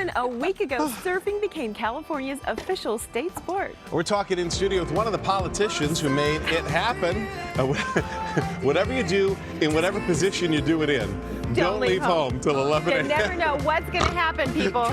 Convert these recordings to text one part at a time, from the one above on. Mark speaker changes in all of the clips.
Speaker 1: than a week ago, surfing became California's official state sport.
Speaker 2: We're talking in studio with one of the politicians who made it happen. Whatever you do, in whatever position you do it in, don't leave home till 11 a.m.
Speaker 1: You never know what's going to happen, people.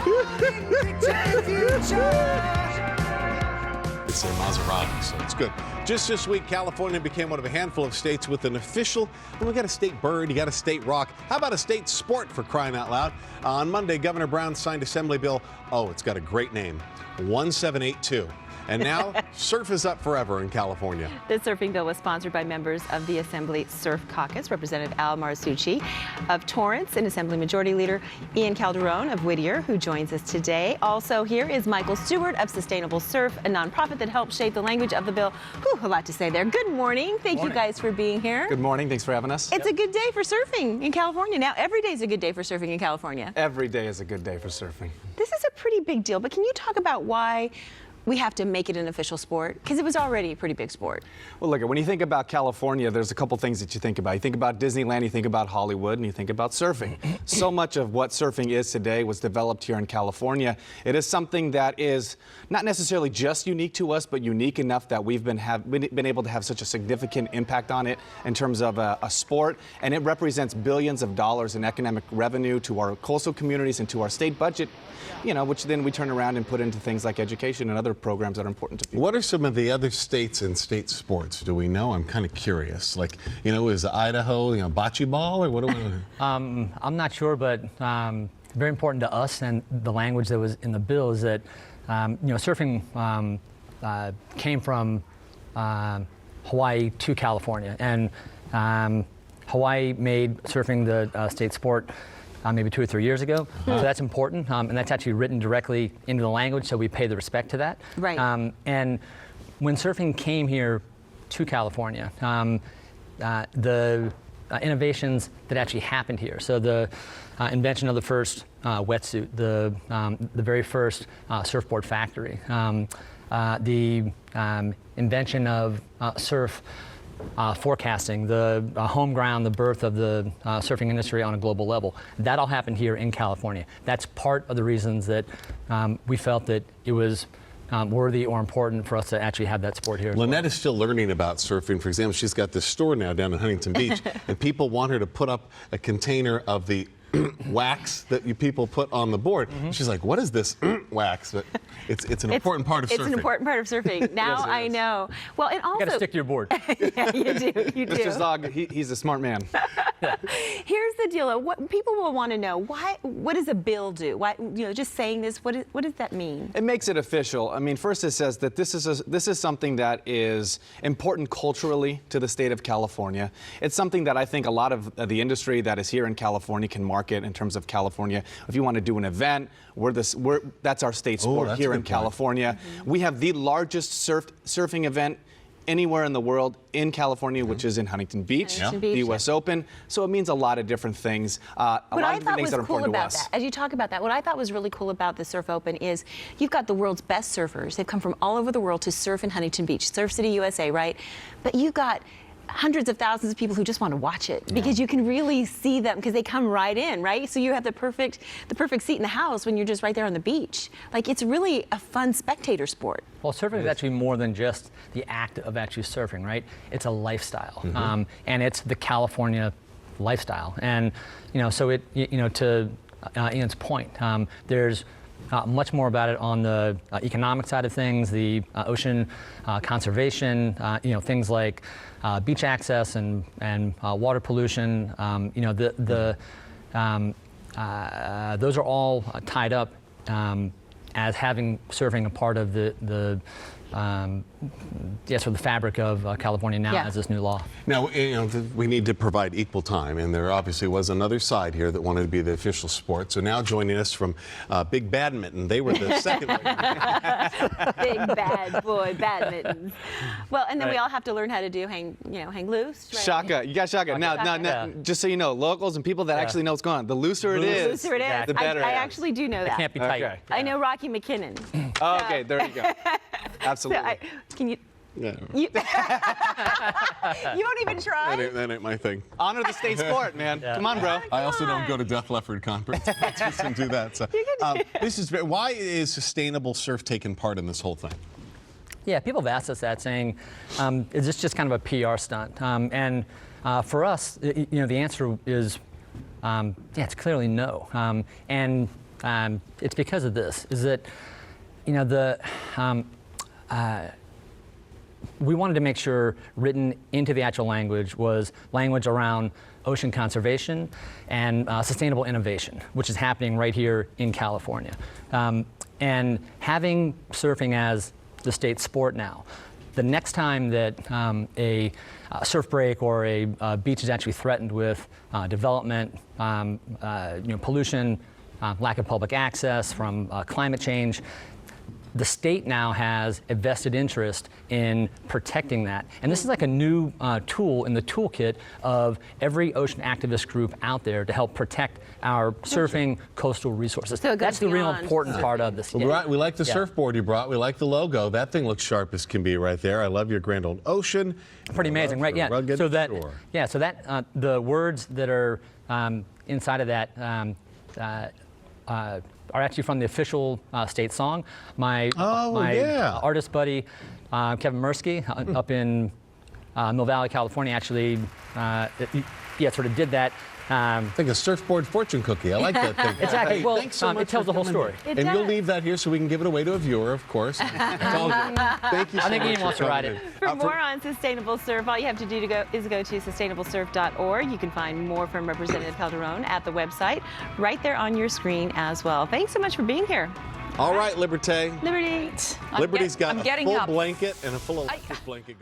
Speaker 2: It's a Maserati, so it's good. Just this week, California became one of a handful of states with an official, well, we got a state bird, you got a state rock. How about a state sport, for crying out loud? On Monday, Governor Brown signed Assembly Bill, it's got a great name, 1782. And now, surf is up forever in California.
Speaker 1: The surfing bill was sponsored by members of the Assembly Surf Caucus, Representative Al Marsucci of Torrance, and Assembly Majority Leader Ian Calderon of Whittier, who joins us today. Also here is Michael Stewart of Sustainable Surf, a nonprofit that helped shape the language of the bill. Whew, a lot to say there. Good morning. Thank you guys for being here.
Speaker 3: Good morning. Thanks for having us.
Speaker 1: It's a good day for surfing in California. Now, every day is a good day for surfing in California.
Speaker 3: Every day is a good day for surfing.
Speaker 1: This is a pretty big deal, but can you talk about why we have to make it an official sport? Because it was already a pretty big sport.
Speaker 3: Well, look, when you think about California, there's a couple things that you think about. You think about Disneyland, you think about Hollywood, and you think about surfing. So much of what surfing is today was developed here in California. It is something that is not necessarily just unique to us, but unique enough that we've been able to have such a significant impact on it in terms of a sport. And it represents billions of dollars in economic revenue to our coastal communities and to our state budget, which then we turn around and put into things like education and other programs that are important to people.
Speaker 2: What are some of the other states and state sports? Do we know? I'm kind of curious. Like, is Idaho, bocce ball, or what do we?
Speaker 4: I'm not sure, but very important to us and the language that was in the bill is that surfing came from Hawaii to California, and Hawaii made surfing the state sport maybe 2 or 3 years ago. So that's important, and that's actually written directly into the language, so we pay the respect to that.
Speaker 1: Right.
Speaker 4: And when surfing came here to California, the innovations that actually happened here, so the invention of the first wetsuit, the very first surfboard factory, the invention of surf forecasting, the home ground, the birth of the surfing industry on a global level. That all happened here in California. That's part of the reasons that we felt that it was worthy or important for us to actually have that sport here.
Speaker 2: Lynette is still learning about surfing. For example, she's got this store now down in Huntington Beach, and people want her to put up a container of the wax that people put on the board. She's like, what is this wax? But it's an important part of surfing.
Speaker 1: It's an important part of surfing. Now
Speaker 3: Yes,
Speaker 1: I know. Well, and also,
Speaker 4: You got to stick to your board.
Speaker 1: yeah, you do. You do.
Speaker 3: Mr. Zog, he's a smart man.
Speaker 1: Here's the deal. What people will want to know: what does a bill do? Why, just saying this, what does that mean?
Speaker 3: It makes it official. I mean, first it says that this is something that is important culturally to the state of California. It's something that I think a lot of the industry that is here in California can market in terms of California. If you want to do an event, that's our state sport here in California. We have the largest surfing event anywhere in the world in California, which is in Huntington Beach, the U.S. Open. So it means a lot of different things. A lot of things that are important to us.
Speaker 1: As you talk about that, what I thought was really cool about the Surf Open is you've got the world's best surfers. They've come from all over the world to surf in Huntington Beach, Surf City, USA, right? But you've got hundreds of thousands of people who just want to watch it because you can really see them because they come right in, right? So you have the perfect seat in the house when you're just right there on the beach. Like, it's really a fun spectator sport.
Speaker 4: Well, surfing is actually more than just the act of actually surfing, right? It's a lifestyle, and it's the California lifestyle. And so to Ian's point, there's much more about it on the economic side of things, the ocean conservation, things like beach access and water pollution. Those are all tied up as having surfing a part of the fabric of California now as this new law.
Speaker 2: Now, we need to provide equal time, and there obviously was another side here that wanted to be the official sport. So now joining us from Big Badminton, they were the second.
Speaker 1: Big bad boy badminton. Well, and then we all have to learn how to do hang loose. Right?
Speaker 3: Shaka, you got shaka. Now, just so you know, locals and people that actually know what's going on, the looser it is,
Speaker 1: the better. I actually do know that.
Speaker 4: It can't be tight.
Speaker 3: Okay.
Speaker 1: I know Rocky McKinnon.
Speaker 3: Okay, there you go. Absolutely.
Speaker 1: So
Speaker 2: Yeah.
Speaker 1: You won't even try?
Speaker 2: That ain't my thing.
Speaker 3: Honor the state sport, man. Come on, bro.
Speaker 2: I also don't go to Def Leppard concerts. I just don't do that. So, why is sustainable surf taking part in this whole thing?
Speaker 4: Yeah, people have asked us that, saying, is this just kind of a PR stunt? For us, the answer is, yeah, it's clearly no. It's because of this, is that, we wanted to make sure written into the actual language was language around ocean conservation and sustainable innovation, which is happening right here in California. And having surfing as the state sport now, the next time that a surf break or a beach is actually threatened with development, pollution, lack of public access from climate change, the state now has a vested interest in protecting that. And this is like a new tool in the toolkit of every ocean activist group out there to help protect our surfing coastal resources.
Speaker 1: So
Speaker 4: that's the real important part of this.
Speaker 2: Well, we like the surfboard you brought. We like the logo. That thing looks sharp as can be right there. I love your grand old ocean.
Speaker 4: Pretty amazing, right? Yeah.
Speaker 2: Rugged shore.
Speaker 4: The words that are inside of that are actually from the official state song. My artist buddy, Kevin Mirsky, up in Mill Valley, California, actually sort of did that.
Speaker 2: It's like a surfboard fortune cookie. I like that thing.
Speaker 4: Exactly.
Speaker 2: Hey,
Speaker 4: well,
Speaker 2: thanks so much
Speaker 4: it tells the whole story.
Speaker 1: It
Speaker 2: and
Speaker 1: does.
Speaker 2: you'll leave that here so we can give it away to a viewer, of course. It's all good. Thank you so
Speaker 4: I think
Speaker 2: much
Speaker 4: Ian wants to ride it.
Speaker 1: For more on sustainable surf, all you have to do is go to sustainablesurf.org. You can find more from Representative Calderon at the website, right there on your screen as well. Thanks so much for being here.
Speaker 2: All right, Liberté.
Speaker 1: Liberty.
Speaker 2: Liberty's got
Speaker 5: I'm
Speaker 2: a
Speaker 5: getting
Speaker 2: full
Speaker 5: up.
Speaker 2: blanket and a full electric blanket.